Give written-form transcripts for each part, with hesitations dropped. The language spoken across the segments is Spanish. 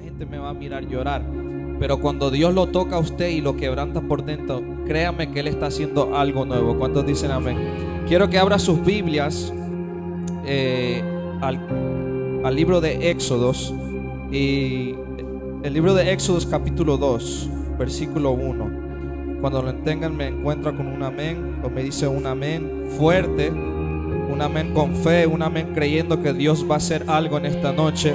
gente me va a mirar llorar. Pero cuando Dios lo toca a usted y lo quebranta por dentro, créame que Él está haciendo algo nuevo. ¿Cuántos dicen amén? Quiero que abra sus Biblias al libro de Éxodos. Y el libro de Éxodos capítulo 2, versículo 1. Cuando lo tengan me encuentra con un amén, o me dice un amén fuerte, un amén con fe, un amén creyendo que Dios va a hacer algo en esta noche.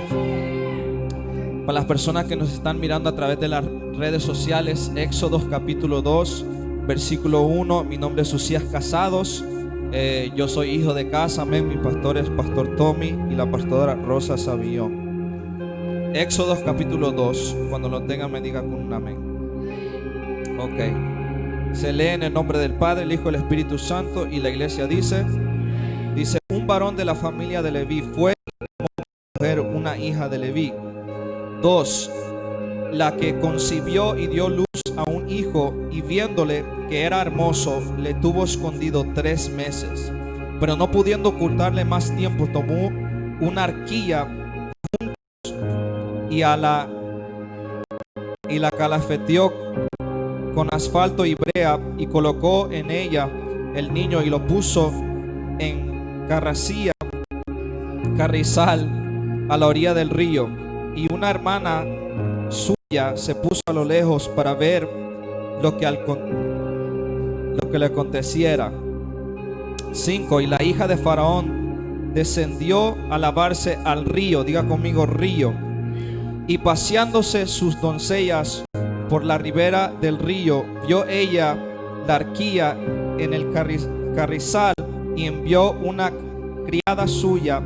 Para las personas que nos están mirando a través de las redes sociales, Éxodos capítulo 2, versículo 1. Mi nombre es Usías Casados. Yo soy hijo de casa, amén. Mi pastor es Pastor Tommy y la pastora Rosa Savillón. Éxodos capítulo 2. Cuando lo tengan me diga con un amén. Ok. Se lee en el nombre del Padre, el Hijo y el Espíritu Santo. Y la iglesia dice: un varón de la familia de Leví fue mujer una hija de Leví. 2. La que concibió y dio luz a un hijo, y viéndole que era hermoso, le tuvo escondido 3 meses. Pero no pudiendo ocultarle más tiempo, tomó una arquilla y la calafeteó con asfalto y brea, y colocó en ella el niño y lo puso en carrizal a la orilla del río. Y una hermana suya se puso a lo lejos para ver lo que le aconteciera. 5. Y la hija de Faraón descendió a lavarse al río, diga conmigo río, y paseándose sus doncellas por la ribera del río, vio ella la arquilla en el carrizal, y envió una criada suya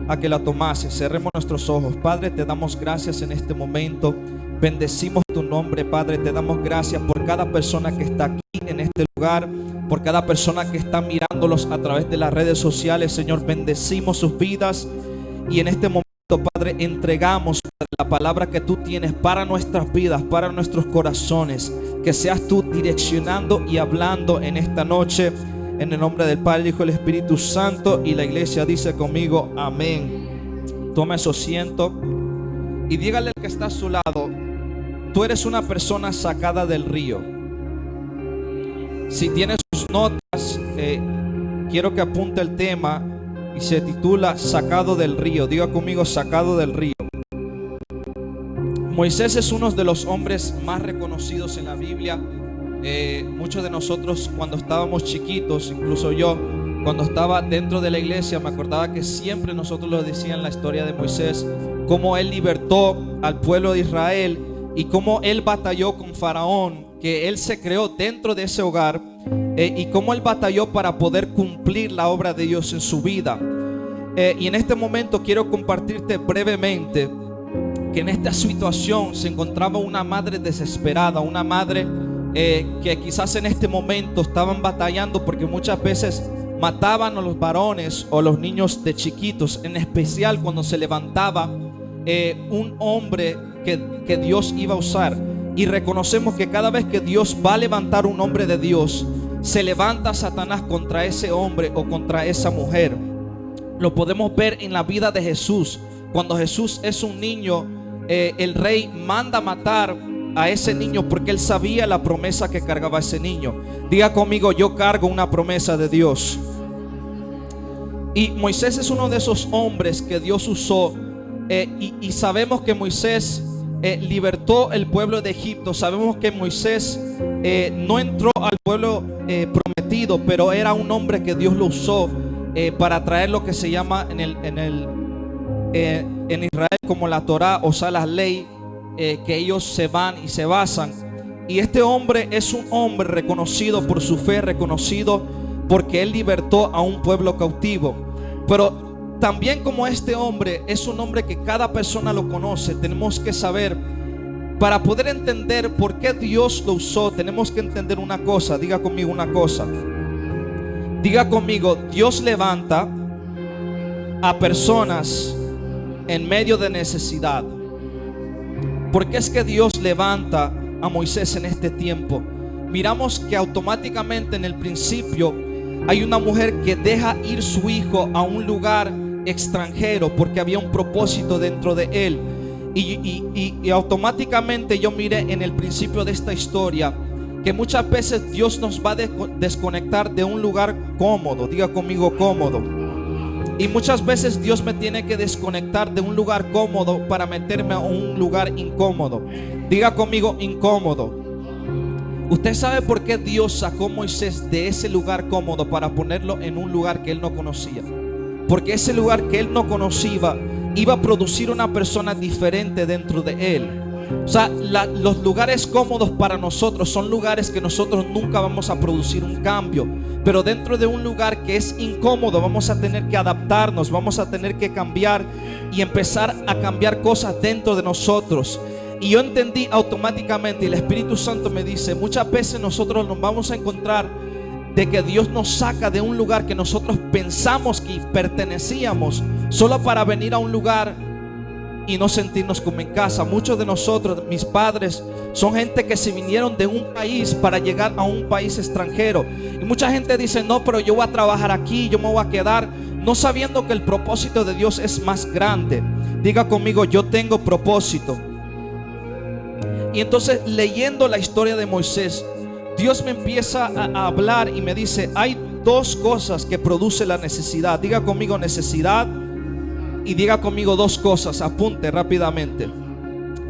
a que la tomase. Cerremos nuestros ojos. Padre, te damos gracias en este momento. Bendecimos tu nombre, Padre. Te damos gracias por cada persona que está aquí en este lugar, por cada persona que está mirándolos a través de las redes sociales. Señor, bendecimos sus vidas, y en este momento, Padre, entregamos la palabra que tú tienes para nuestras vidas, para nuestros corazones. Que seas tú direccionando y hablando en esta noche. En el nombre del Padre, el Hijo y el Espíritu Santo. Y la iglesia dice conmigo, amén. Tome su asiento y dígale al que está a su lado: tú eres una persona sacada del río. Si tiene sus notas, quiero que apunte el tema, y se titula Sacado del río. Diga conmigo, sacado del río. Moisés es uno de los hombres más reconocidos en la Biblia. Muchos de nosotros, cuando estábamos chiquitos, incluso yo, cuando estaba dentro de la iglesia, me acordaba que siempre nosotros lo decían la historia de Moisés, cómo él libertó al pueblo de Israel y cómo él batalló con Faraón, que él se creó dentro de ese hogar, y cómo él batalló para poder cumplir la obra de Dios en su vida. Y en este momento quiero compartirte brevemente que en esta situación se encontraba una madre desesperada, una madre que quizás en este momento estaban batallando, porque muchas veces mataban a los varones o los niños de chiquitos, en especial cuando se levantaba un hombre que Dios iba a usar. Y reconocemos que cada vez que Dios va a levantar un hombre de Dios, se levanta Satanás contra ese hombre o contra esa mujer. Lo podemos ver en la vida de Jesús. Cuando Jesús es un niño, el rey manda matar a ese niño porque él sabía la promesa que cargaba ese niño. Diga conmigo, yo cargo una promesa de Dios. Y Moisés es uno de esos hombres que Dios usó, y sabemos que Moisés libertó el pueblo de Egipto. Sabemos que Moisés no entró al pueblo prometido, pero era un hombre que Dios lo usó para traer lo que se llama en Israel como la Torá, o sea, las leyes, que ellos se van y se basan. Y este hombre es un hombre reconocido por su fe, reconocido porque él libertó a un pueblo cautivo. Pero también, como este hombre es un hombre que cada persona lo conoce, tenemos que saber, para poder entender por qué Dios lo usó, tenemos que entender una cosa. Diga conmigo una cosa. Diga conmigo, Dios levanta a personas en medio de necesidad. ¿Por qué es que Dios levanta a Moisés en este tiempo? Miramos que automáticamente en el principio hay una mujer que deja ir su hijo a un lugar extranjero porque había un propósito dentro de él. Y automáticamente yo miré en el principio de esta historia que muchas veces Dios nos va a desconectar de un lugar cómodo. Diga conmigo, cómodo. Y muchas veces Dios me tiene que desconectar de un lugar cómodo para meterme a un lugar incómodo. Diga conmigo, incómodo. ¿Usted sabe por qué Dios sacó a Moisés de ese lugar cómodo para ponerlo en un lugar que él no conocía? Porque ese lugar que él no conocía iba a producir una persona diferente dentro de él. O sea, los lugares cómodos para nosotros son lugares que nosotros nunca vamos a producir un cambio. Pero dentro de un lugar que es incómodo vamos a tener que adaptarnos, vamos a tener que cambiar y empezar a cambiar cosas dentro de nosotros. Y yo entendí automáticamente, y el Espíritu Santo me dice, muchas veces nosotros nos vamos a encontrar de que Dios nos saca de un lugar que nosotros pensamos que pertenecíamos, solo para venir a un lugar y no sentirnos como en casa. Muchos de nosotros, mis padres, son gente que se vinieron de un país para llegar a un país extranjero. Y mucha gente dice, no, pero yo voy a trabajar aquí, yo me voy a quedar, no sabiendo que el propósito de Dios es más grande. Diga conmigo, yo tengo propósito. Y entonces, leyendo la historia de Moisés, Dios me empieza a hablar y me dice, hay dos cosas que produce la necesidad. Diga conmigo, necesidad. Y diga conmigo dos cosas, apunte rápidamente.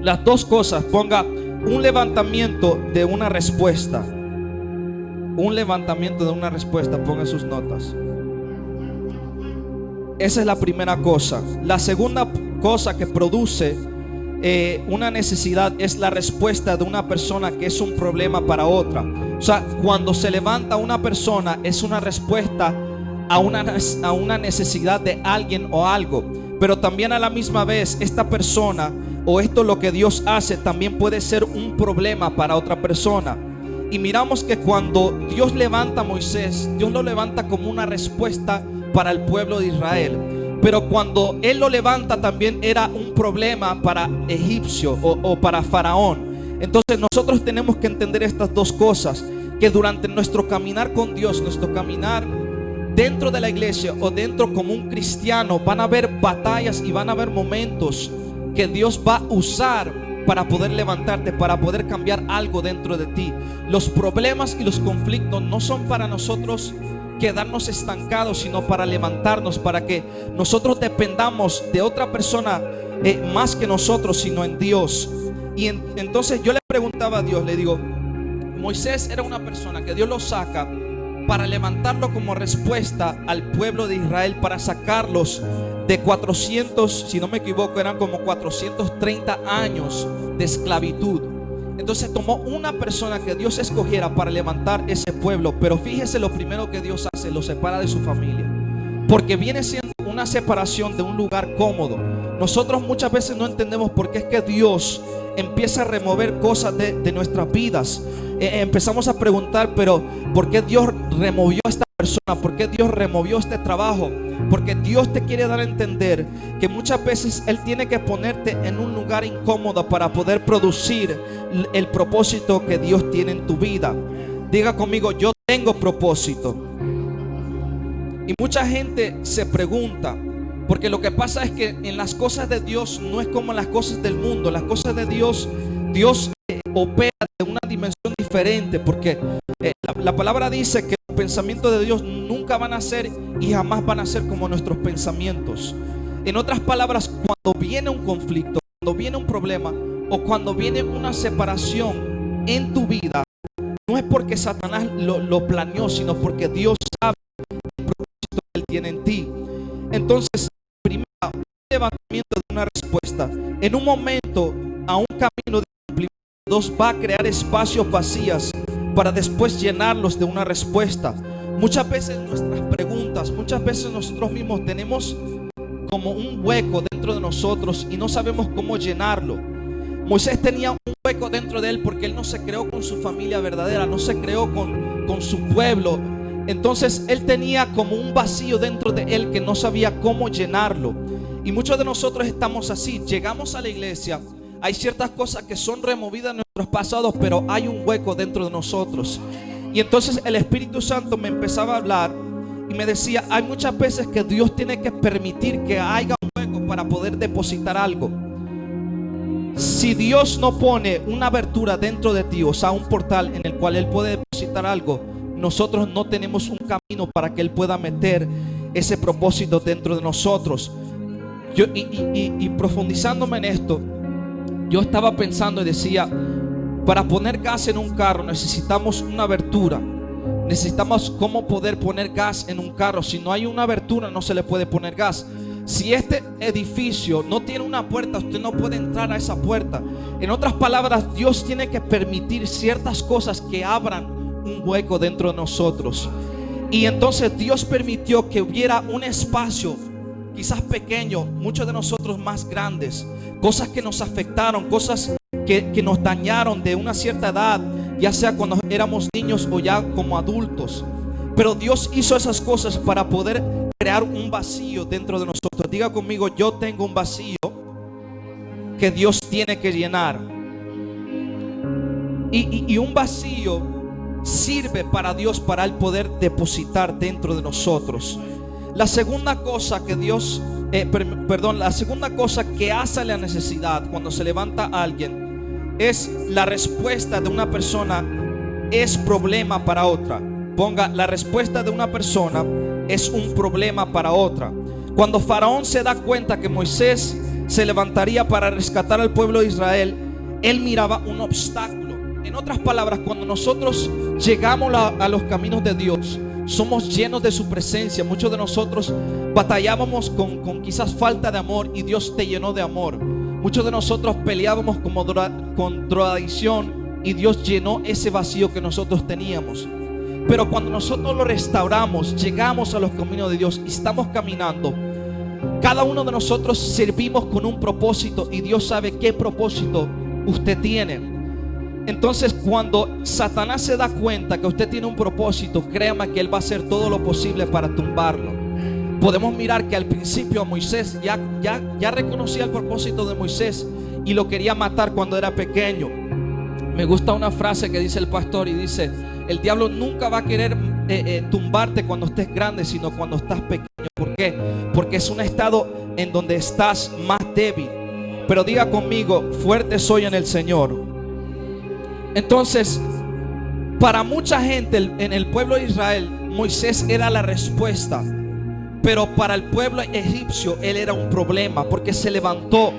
Las dos cosas, ponga un levantamiento de una respuesta. Un levantamiento de una respuesta, ponga sus notas. Esa es la primera cosa. La segunda cosa que produce una necesidad es la respuesta de una persona que es un problema para otra. O sea, cuando se levanta una persona es una respuesta a una necesidad de alguien o algo. Pero también a la misma vez esta persona o esto lo que Dios hace también puede ser un problema para otra persona. Y miramos que cuando Dios levanta a Moisés, Dios lo levanta como una respuesta para el pueblo de Israel. Pero cuando Él lo levanta también era un problema para egipcio o para Faraón. Entonces nosotros tenemos que entender estas dos cosas, que durante nuestro caminar con Dios, nuestro caminar dentro de la iglesia o dentro como un cristiano, van a haber batallas y van a haber momentos que Dios va a usar para poder levantarte, para poder cambiar algo dentro de ti. Los problemas y los conflictos no son para nosotros quedarnos estancados, sino para levantarnos, para que nosotros dependamos de otra persona más que nosotros, sino en Dios. Y entonces yo le preguntaba a Dios, le digo, Moisés era una persona que Dios lo saca para levantarlo como respuesta al pueblo de Israel, para sacarlos de 400, si no me equivoco, eran como 430 años de esclavitud. Entonces tomó una persona que Dios escogiera para levantar ese pueblo. Pero fíjese lo primero que Dios hace, lo separa de su familia, porque viene siendo una separación de un lugar cómodo. Nosotros muchas veces no entendemos por qué es que Dios empieza a remover cosas de nuestras vidas. Empezamos a preguntar, pero ¿por qué Dios removió a esta persona? ¿Por qué Dios removió este trabajo? Porque Dios te quiere dar a entender que muchas veces Él tiene que ponerte en un lugar incómodo para poder producir el propósito que Dios tiene en tu vida. Diga conmigo, yo tengo propósito. Y mucha gente se pregunta, porque lo que pasa es que en las cosas de Dios no es como las cosas del mundo. Las cosas de Dios, Dios opera de una dimensión diferente, porque la palabra dice que los pensamientos de Dios nunca van a ser y jamás van a ser como nuestros pensamientos. En otras palabras, cuando viene un conflicto, cuando viene un problema o cuando viene una separación en tu vida, no es porque Satanás lo planeó, sino porque Dios sabe el propósito que Él tiene en ti. Entonces, primero, un levantamiento de una respuesta en un momento a un camino de cumplimiento. Dios va a crear espacios vacíos para después llenarlos de una respuesta. Muchas veces nuestras preguntas, muchas veces nosotros mismos tenemos como un hueco dentro de nosotros y no sabemos cómo llenarlo. Moisés tenía un hueco dentro de él porque él no se creó con su familia verdadera, no se creó con su pueblo. Entonces él tenía como un vacío dentro de él que no sabía cómo llenarlo. Y muchos de nosotros estamos así. Llegamos a la iglesia, hay ciertas cosas que son removidas de nuestros pasados, pero hay un hueco dentro de nosotros. Y entonces el Espíritu Santo me empezaba a hablar y me decía, hay muchas veces que Dios tiene que permitir que haya un hueco para poder depositar algo. si Dios no pone una abertura dentro de ti, o sea, un portal en el cual Él puede depositar algo, nosotros no tenemos un camino para que Él pueda meter ese propósito dentro de nosotros. Y profundizándome en esto, yo estaba pensando y decía, para poner gas en un carro necesitamos una abertura. Necesitamos cómo poder poner gas en un carro. Si no hay una abertura, no se le puede poner gas. Si este edificio no tiene una puerta, usted no puede entrar a esa puerta. En otras palabras, Dios tiene que permitir ciertas cosas que abran un hueco dentro de nosotros. Y entonces Dios permitió que hubiera un espacio, quizás pequeño, muchos de nosotros más grandes, cosas que nos afectaron, cosas que nos dañaron de una cierta edad, ya sea cuando éramos niños o ya como adultos. Pero Dios hizo esas cosas para poder crear un vacío dentro de nosotros. Diga conmigo, yo tengo un vacío que Dios tiene que llenar. Y un vacío sirve para Dios, para Él poder depositar dentro de nosotros. La segunda cosa que Dios, la segunda cosa que hace la necesidad cuando se levanta alguien es la respuesta de una persona es problema para otra. Ponga, la respuesta de una persona es un problema para otra. Cuando Faraón se da cuenta que Moisés se levantaría para rescatar al pueblo de Israel, él miraba un obstáculo. En otras palabras, cuando nosotros llegamos a los caminos de Dios, somos llenos de su presencia. Muchos de nosotros batallábamos con quizás falta de amor, y Dios te llenó de amor. Muchos de nosotros peleábamos con drogadicción, y Dios llenó ese vacío que nosotros teníamos. Pero cuando nosotros lo restauramos, llegamos a los caminos de Dios y estamos caminando, cada uno de nosotros servimos con un propósito, y Dios sabe qué propósito usted tiene. Entonces, cuando Satanás se da cuenta que usted tiene un propósito, créame que él va a hacer todo lo posible para tumbarlo. Podemos mirar que al principio a Moisés ya reconocía el propósito de Moisés y lo quería matar cuando era pequeño. Me gusta una frase que dice el pastor, y dice: el diablo nunca va a querer tumbarte cuando estés grande, sino cuando estás pequeño. ¿Por qué? Porque es un estado en donde estás más débil. Pero diga conmigo: fuerte soy en el Señor. Entonces, para mucha gente en el pueblo de Israel, Moisés era la respuesta. Pero para el pueblo egipcio, él era un problema, porque se levantó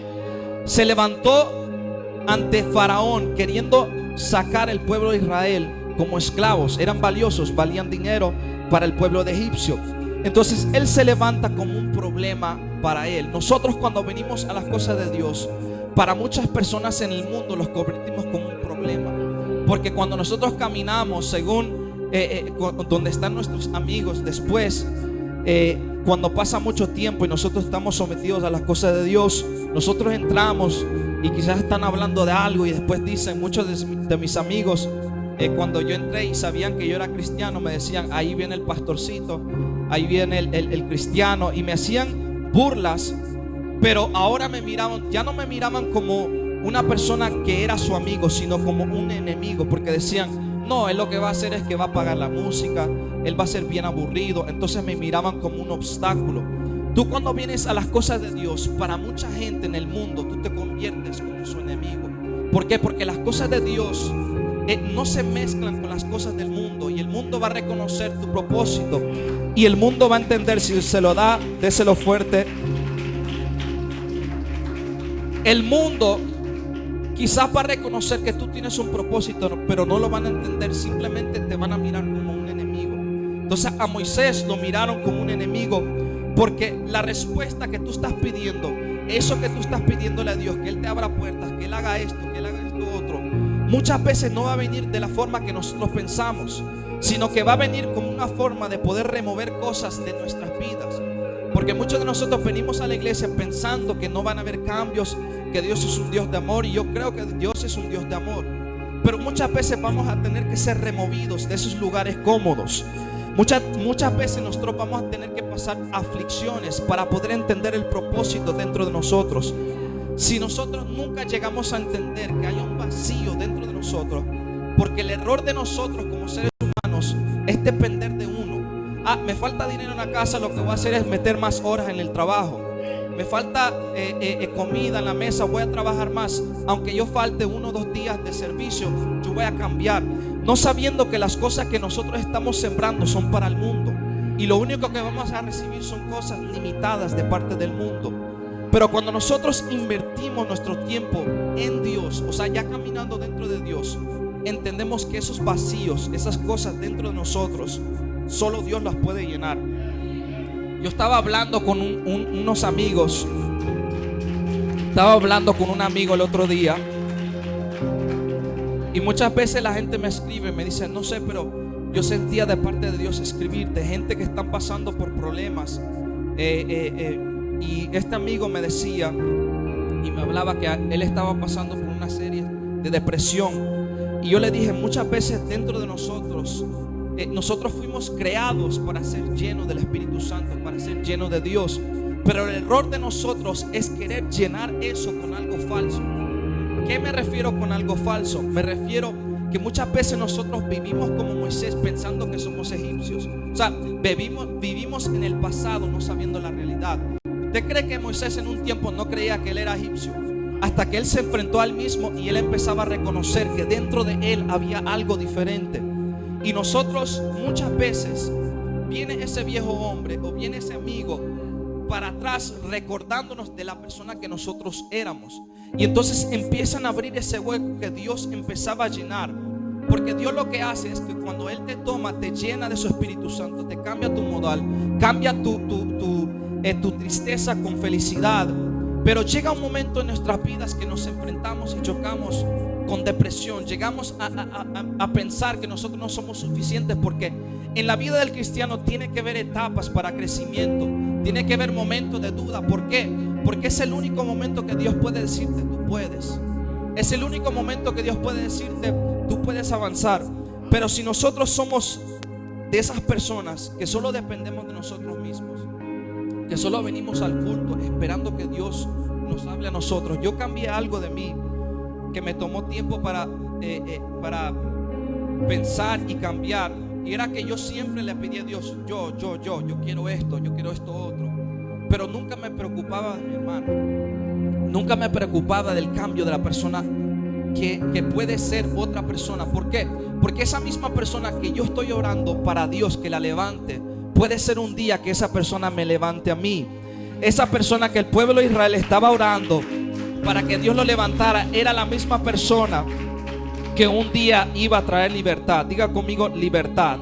ante Faraón queriendo sacar el pueblo de Israel como esclavos. Eran valiosos, valían dinero para el pueblo de egipcio. Entonces él se levanta como un problema para él. Nosotros, cuando venimos a las cosas de Dios, para muchas personas en el mundo los convertimos como un problema, porque cuando nosotros caminamos según donde están nuestros amigos, después cuando pasa mucho tiempo y nosotros estamos sometidos a las cosas de Dios, nosotros entramos y quizás están hablando de algo, y después dicen, muchos de mis amigos, cuando yo entré y sabían que yo era cristiano, me decían: ahí viene el pastorcito, ahí viene el cristiano, y me hacían burlas. Pero ahora ya no me miraban como una persona que era su amigo, sino como un enemigo, porque decían: no, él lo que va a hacer es que va a apagar la música, él va a ser bien aburrido. Entonces me miraban como un obstáculo. Tú, cuando vienes a las cosas de Dios, para mucha gente en el mundo, tú te conviertes como su enemigo. ¿Por qué? Porque las cosas de Dios no se mezclan con las cosas del mundo, y el mundo va a reconocer tu propósito, y el mundo va a entender. Si se lo da, déselo fuerte. El mundo quizás va a reconocer que tú tienes un propósito, pero no lo van a entender. Simplemente te van a mirar como un enemigo. Entonces a Moisés lo miraron como un enemigo, porque la respuesta que tú estás pidiendo, eso que tú estás pidiéndole a Dios, que Él te abra puertas, que Él haga esto, que Él haga esto otro, muchas veces no va a venir de la forma que nosotros pensamos, sino que va a venir como una forma de poder remover cosas de nuestras vidas. Porque muchos de nosotros venimos a la iglesia pensando que no van a haber cambios, que Dios es un Dios de amor, y yo creo que Dios es un Dios de amor. Pero muchas veces vamos a tener que ser removidos de esos lugares cómodos. Muchas veces nosotros vamos a tener que pasar aflicciones para poder entender el propósito dentro de nosotros. Si nosotros nunca llegamos a entender que hay un vacío dentro de nosotros, porque el error de nosotros como seres humanos es depender de uno. Me falta dinero en la casa, lo que voy a hacer es meter más horas en el trabajo. me falta comida en la mesa, voy a trabajar más. Aunque yo falte 1 o 2 días de servicio, yo voy a cambiar. No sabiendo que las cosas que nosotros estamos sembrando son para el mundo. Y lo único que vamos a recibir son cosas limitadas de parte del mundo. Pero cuando nosotros invertimos nuestro tiempo en Dios, o sea, ya caminando dentro de Dios, entendemos que esos vacíos, esas cosas dentro de nosotros, solo Dios las puede llenar. Yo estaba hablando con unos amigos. Estaba hablando con un amigo el otro día. Y muchas veces la gente me escribe, me dice, no sé, pero yo sentía de parte de Dios escribirte, gente que están pasando por problemas. Y este amigo me decía y me hablaba que él estaba pasando por una serie de depresión. Y yo le dije, muchas veces dentro de nosotros, nosotros fuimos creados para ser llenos del Espíritu Santo, para ser llenos de Dios. Pero el error de nosotros es querer llenar eso con algo falso. ¿Qué me refiero con algo falso? Me refiero que muchas veces nosotros vivimos como Moisés pensando que somos egipcios. O sea, vivimos en el pasado no sabiendo la realidad. ¿Usted cree que Moisés en un tiempo no creía que él era egipcio? Hasta que él se enfrentó al mismo y él empezaba a reconocer que dentro de él había algo diferente. Y nosotros muchas veces viene ese viejo hombre o viene ese amigo para atrás recordándonos de la persona que nosotros éramos. Y entonces empiezan a abrir ese hueco que Dios empezaba a llenar. Porque Dios lo que hace es que cuando Él te toma, te llena de su Espíritu Santo, te cambia tu modal, cambia tu tristeza con felicidad. Pero llega un momento en nuestras vidas que nos enfrentamos y chocamos con depresión. Llegamos a pensar que nosotros no somos suficientes, porque en la vida del cristiano tiene que haber etapas para crecimiento. Tiene que haber momentos de duda. ¿Por qué? Porque es el único momento que Dios puede decirte, tú puedes. Es el único momento que Dios puede decirte, tú puedes avanzar. Pero si nosotros somos de esas personas que solo dependemos de nosotros mismos, que solo venimos al culto esperando que Dios nos hable a nosotros. Yo cambié algo de mí que me tomó tiempo para pensar y cambiar. Y era que yo siempre le pedí a Dios, yo quiero esto otro. Pero nunca me preocupaba de mi hermano. Nunca me preocupaba del cambio de la persona que puede ser otra persona. ¿Por qué? Porque esa misma persona que yo estoy orando para Dios que la levante, puede ser un día que esa persona me levante a mí. Esa persona que el pueblo de Israel estaba orando para que Dios lo levantara, era la misma persona que un día iba a traer libertad. Diga conmigo, libertad.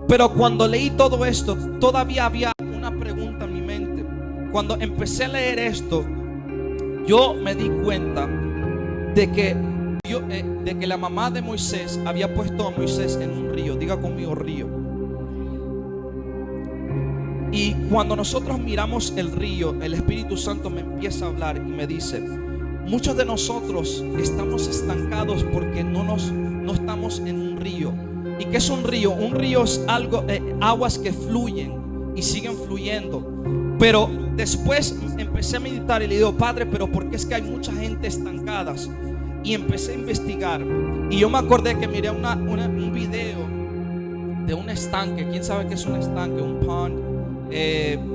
Pero cuando leí todo esto, todavía había una pregunta en mi mente. Cuando empecé a leer esto, yo me di cuenta de que la mamá de Moisés había puesto a Moisés en un río. Diga conmigo, río. Y cuando nosotros miramos el río, el Espíritu Santo me empieza a hablar y me dice, muchos de nosotros estamos estancados porque no estamos en un río. ¿Y qué es un río? Un río es algo, aguas que fluyen y siguen fluyendo. Pero después empecé a meditar y le digo, Padre, pero ¿por qué es que hay mucha gente estancada? Y empecé a investigar. Y yo me acordé que miré un video de un estanque. ¿Quién sabe qué es un estanque? Un pond.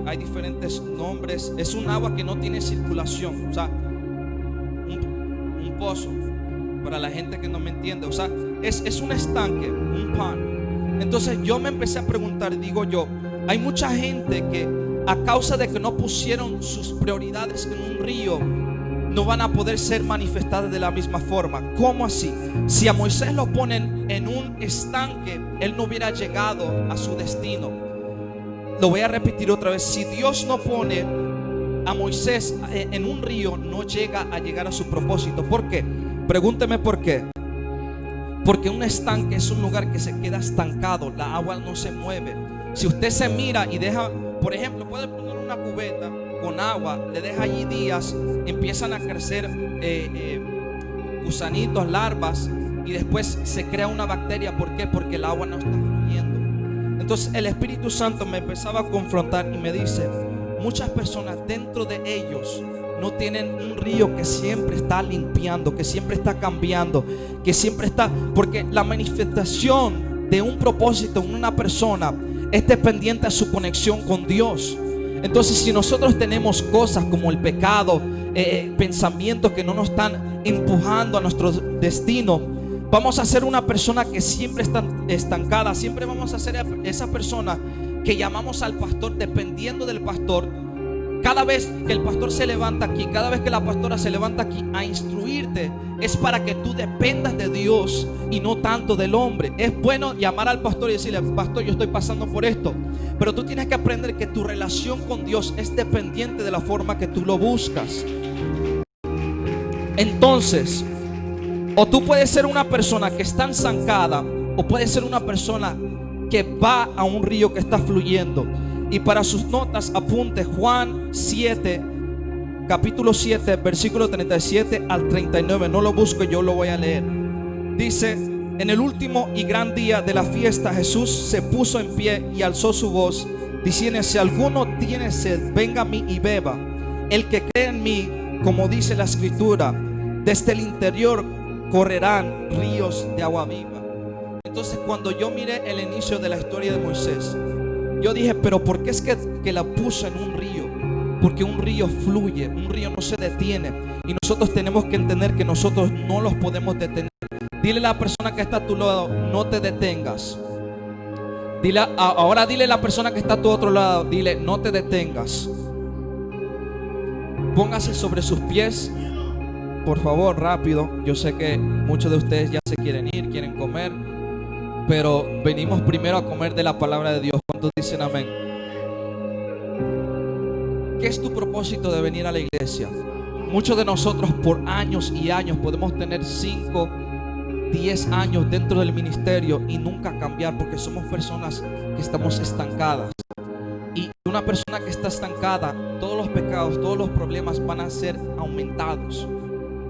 Hay diferentes nombres. Es un agua que no tiene circulación. O sea, un pozo. Para la gente que no me entiende. O sea, es un estanque, un pond. Entonces yo me empecé a preguntar, digo yo, hay mucha gente que a causa de que no pusieron sus prioridades en un río, no van a poder ser manifestadas de la misma forma. ¿Cómo así? Si a Moisés lo ponen en un estanque, él no hubiera llegado a su destino. Lo voy a repetir otra vez. Si Dios no pone a Moisés en un río, no llega a llegar a su propósito. ¿Por qué? Pregúnteme por qué. Porque un estanque es un lugar que se queda estancado. La agua no se mueve. Si usted se mira y deja, por ejemplo, puede poner una cubeta con agua, le deja allí días, empiezan a crecer gusanitos, larvas, y después se crea una bacteria. ¿Por qué? Porque el agua no está fluyendo. Entonces el Espíritu Santo me empezaba a confrontar y me dice, muchas personas dentro de ellos no tienen un río que siempre está limpiando, que siempre está cambiando, que siempre está, porque la manifestación de un propósito en una persona es dependiente a su conexión con Dios. Entonces, si nosotros tenemos cosas como el pecado, pensamientos que no nos están empujando a nuestro destino, vamos a ser una persona que siempre está estancada. Siempre vamos a ser esa persona que llamamos al pastor dependiendo del pastor. Cada vez que el pastor se levanta aquí, cada vez que la pastora se levanta aquí a instruirte, es para que tú dependas de Dios y no tanto del hombre. Es bueno llamar al pastor y decirle: pastor, yo estoy pasando por esto, pero tú tienes que aprender que tu relación con Dios es dependiente de la forma que tú lo buscas. Entonces, o tú puedes ser una persona que está estancada, o puedes ser una persona que va a un río que está fluyendo. Y para sus notas apunte Juan 7, capítulo 7, versículo 37 al 39. No lo busco, yo lo voy a leer. Dice: en el último y gran día de la fiesta, Jesús se puso en pie y alzó su voz, diciendo: si alguno tiene sed, venga a mí y beba. El que cree en mí, como dice la escritura, desde el interior correrán ríos de agua viva. Entonces, cuando yo miré el inicio de la historia de Moisés, yo dije: pero ¿por qué es que la puso en un río? Porque un río fluye, un río no se detiene. Y nosotros tenemos que entender que nosotros no los podemos detener. Dile a la persona que está a tu lado: no te detengas. Ahora dile a la persona que está a tu otro lado: dile: no te detengas. Póngase sobre sus pies, por favor, rápido. Yo sé que muchos de ustedes ya se quieren ir, quieren comer, pero venimos primero a comer de la palabra de Dios. ¿Cuántos dicen amén? ¿Qué es tu propósito de venir a la iglesia? Muchos de nosotros por años y años podemos tener 5, 10 años dentro del ministerio y nunca cambiar, porque somos personas que estamos estancadas. Y una persona que está estancada, todos los pecados, todos los problemas van a ser aumentados.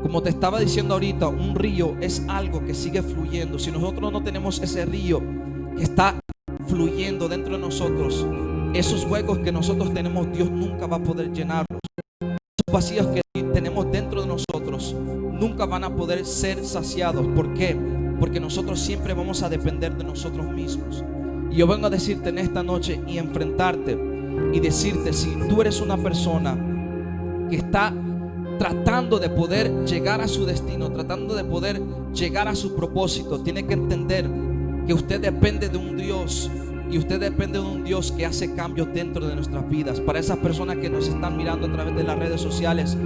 Como te estaba diciendo ahorita, un río es algo que sigue fluyendo. Si nosotros no tenemos ese río que está fluyendo dentro de nosotros, esos huecos que nosotros tenemos, Dios nunca va a poder llenarlos. Esos vacíos que tenemos dentro de nosotros nunca van a poder ser saciados. ¿Por qué? Porque nosotros siempre vamos a depender de nosotros mismos. Y yo vengo a decirte en esta noche y enfrentarte y decirte: si tú eres una persona que está tratando de poder llegar a su destino, tratando de poder llegar a su propósito, tiene que entender que usted depende de un Dios. Y usted depende de un Dios que hace cambios dentro de nuestras vidas. Para esas personas que nos están mirando a través de las redes sociales,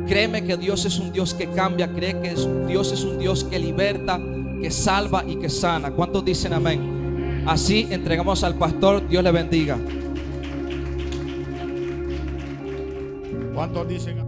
créeme que Dios es un Dios que cambia. Cree que Dios es un Dios que liberta, que salva y que sana. ¿Cuántos dicen amén? Así entregamos al pastor. Dios le bendiga. ¿Cuántos dicen amén?